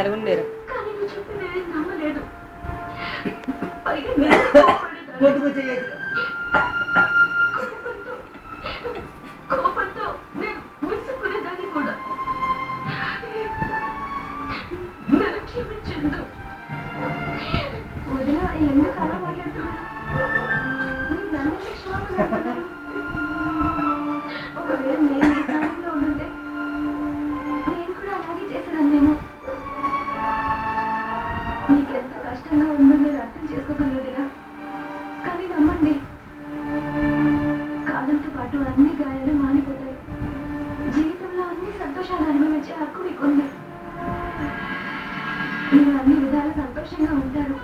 అరుగుండేరు నీకెంత కష్టంగా ఉందో నేను అర్థం చేసుకోగలరా? కానీ నమ్మండి, కాలంతో పాటు అన్ని గాయాలు మానిపోతాయి. జీవితంలో అన్ని సంతోషాలు అనుభవించే హక్కు మీకుంది. మీరు అన్ని విధాలు సంతోషంగా ఉంటారు.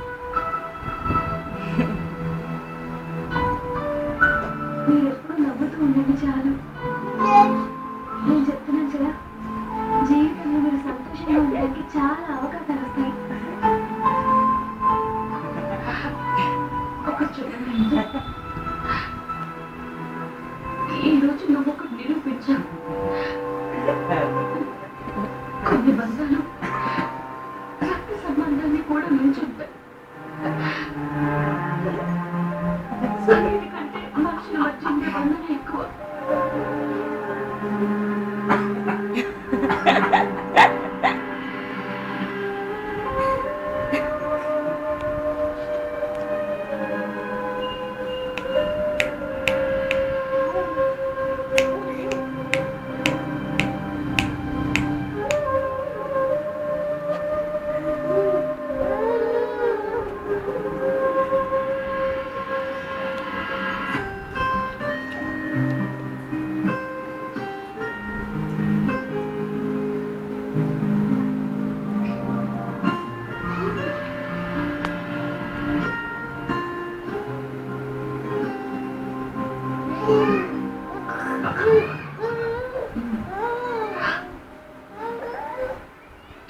మీరు ఎప్పుడు నవ్వుతూ ఉండండి చాలు. నేను చెప్తున్నాను కదా, జీవితంలో మీరు సంతోషంగా ఉండడానికి చాలా అవకాశాలు వస్తాయి. ఈ రోజు నువ్వు ఒకటి నిరూపించావు. కొన్ని బంధాలు రక్త సంబంధాన్ని కూడా మించుంటాయి. కంటే మనుషుల మధ్య ఉండే బంధం ఎక్కువ.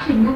చిన్న